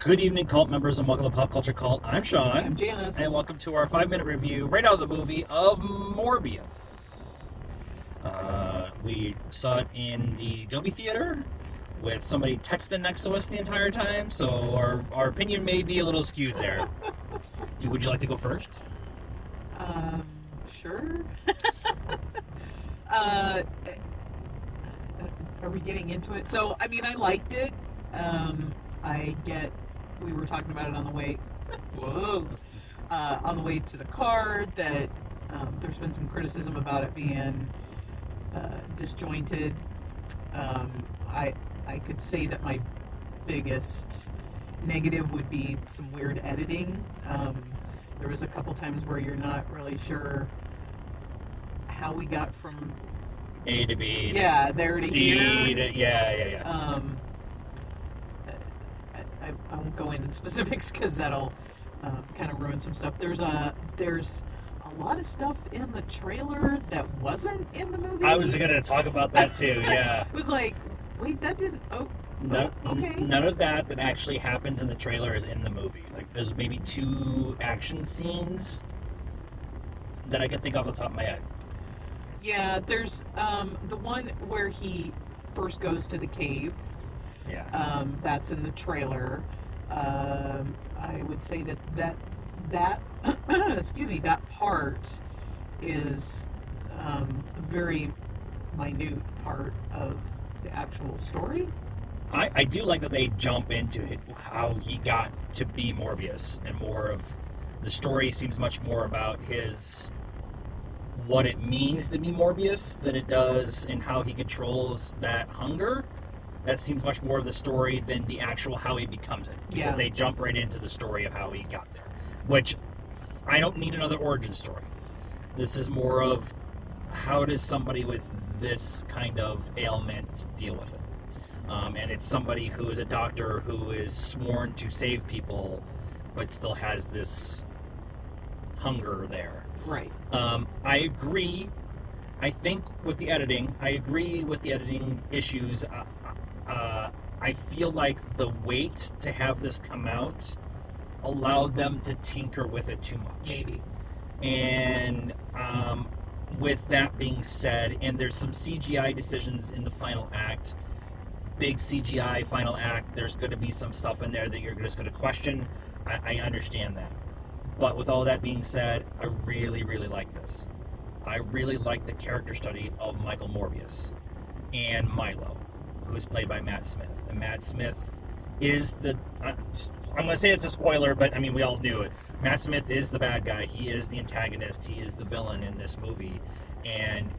Good evening, cult members, and welcome to Pop Culture Cult. I'm Sean. I'm Janice. And welcome to our 5-minute review right out of the movie of Morbius. We saw it in the Dolby Theater with somebody texting next to us the entire time, so our opinion may be a little skewed there. Would you like to go first? Sure. Are we getting into it? So, I mean, I liked it. We were talking about it on the way, on the way to the car, that there's been some criticism about it being disjointed. I could say that my biggest negative would be some weird editing. There was a couple times where you're not really sure how we got from A to B. Yeah, there to D here. to, yeah. I won't go into the specifics because that'll kind of ruin some stuff. There's a lot of stuff in the trailer that wasn't in the movie. I was going to talk about that too, yeah. It was like, wait, that didn't... okay. None of that actually happens in the trailer is in the movie. Like, there's maybe 2 action scenes that I can think off the top of my head. Yeah, there's the one where he first goes to the cave. Yeah. That's in the trailer. I would say that excuse me, that part is a very minute part of the actual story. I do like that they jump into how he got to be Morbius, and more of the story seems much more about what it means to be Morbius than it does in how he controls that hunger. That seems much more of the story than the actual how he becomes it. Because they jump right into the story of how he got there. Which, I don't need another origin story. This is more of how does somebody with this kind of ailment deal with it. And it's somebody who is a doctor who is sworn to save people, but still has this hunger there. Right. I agree. I think with the editing, issues. I feel like the wait to have this come out allowed them to tinker with it too much. Maybe. And with that being said, and there's some CGI decisions in the final act, big CGI final act, there's going to be some stuff in there that you're just going to question. I understand that. But with all that being said, I really, really like this. I really like the character study of Michael Morbius and Milo, who's played by Matt Smith. And Matt Smith is I'm going to say it's a spoiler, but I mean, we all knew it. Matt Smith is the bad guy. He is the antagonist. He is the villain in this movie. And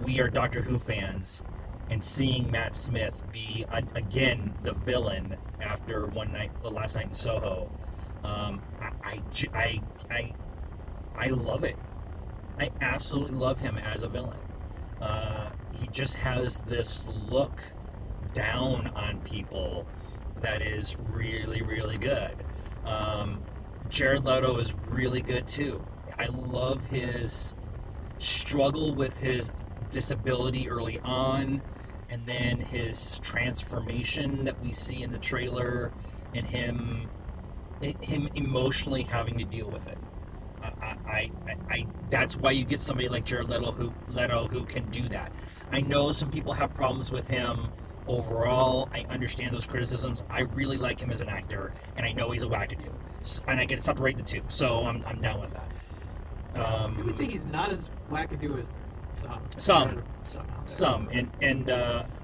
we are Doctor Who fans, and seeing Matt Smith be, again, the villain after the last night in Soho, I love it. I absolutely love him as a villain. He just has this look down on people that is really, really good. Jared Leto is really good too. I love his struggle with his disability early on, and then his transformation that we see in the trailer, and him emotionally having to deal with it. That's why you get somebody like Jared Leto who can do that. I know some people have problems with him overall. I understand those criticisms. I really like him as an actor, and I know he's a wackadoo, and I can separate the two. So I'm down with that. I would say he's not as wackadoo as some, and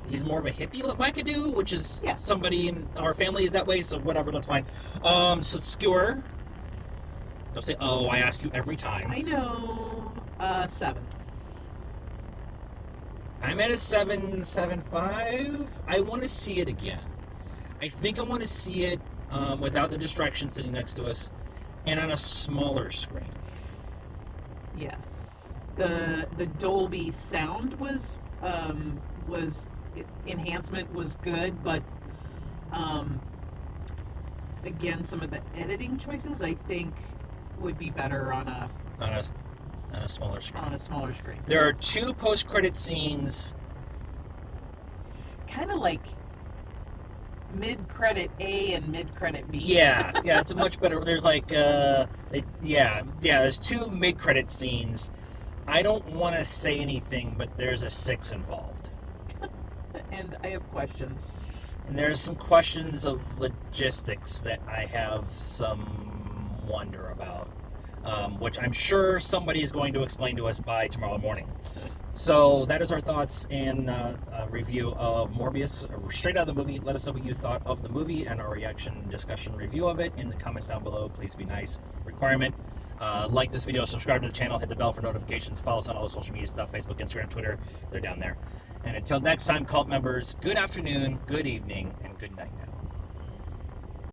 he's more of a hippie wackadoo, which is somebody in our family is that way. So whatever, that's fine. So Skewer. Don't say, oh, I ask you every time. I know. 7. I'm at a 7.75. I want to see it again. I think I want to see it without the distraction sitting next to us, and on a smaller screen. Yes. The Dolby Sound was enhancement was good, but again, some of the editing choices I think would be better on a smaller screen. On a smaller screen. There are 2 post-credit scenes. Kind of like mid-credit A and mid-credit B. Yeah, it's a much better. There's like, there's two mid-credit scenes. I don't want to say anything, but there's a 6 involved. And I have questions. And there's some questions of logistics that I have some wonder about, which I'm sure somebody is going to explain to us by tomorrow morning. So that is our thoughts and review of Morbius, straight out of the movie. Let us know what you thought of the movie and our reaction, discussion, review of it in the comments down below. Please be nice. Requirement. Like this video, subscribe to the channel, hit the bell for notifications, follow us on all the social media stuff, Facebook, Instagram, Twitter. They're down there. And until next time, cult members, good afternoon, good evening, and good night now.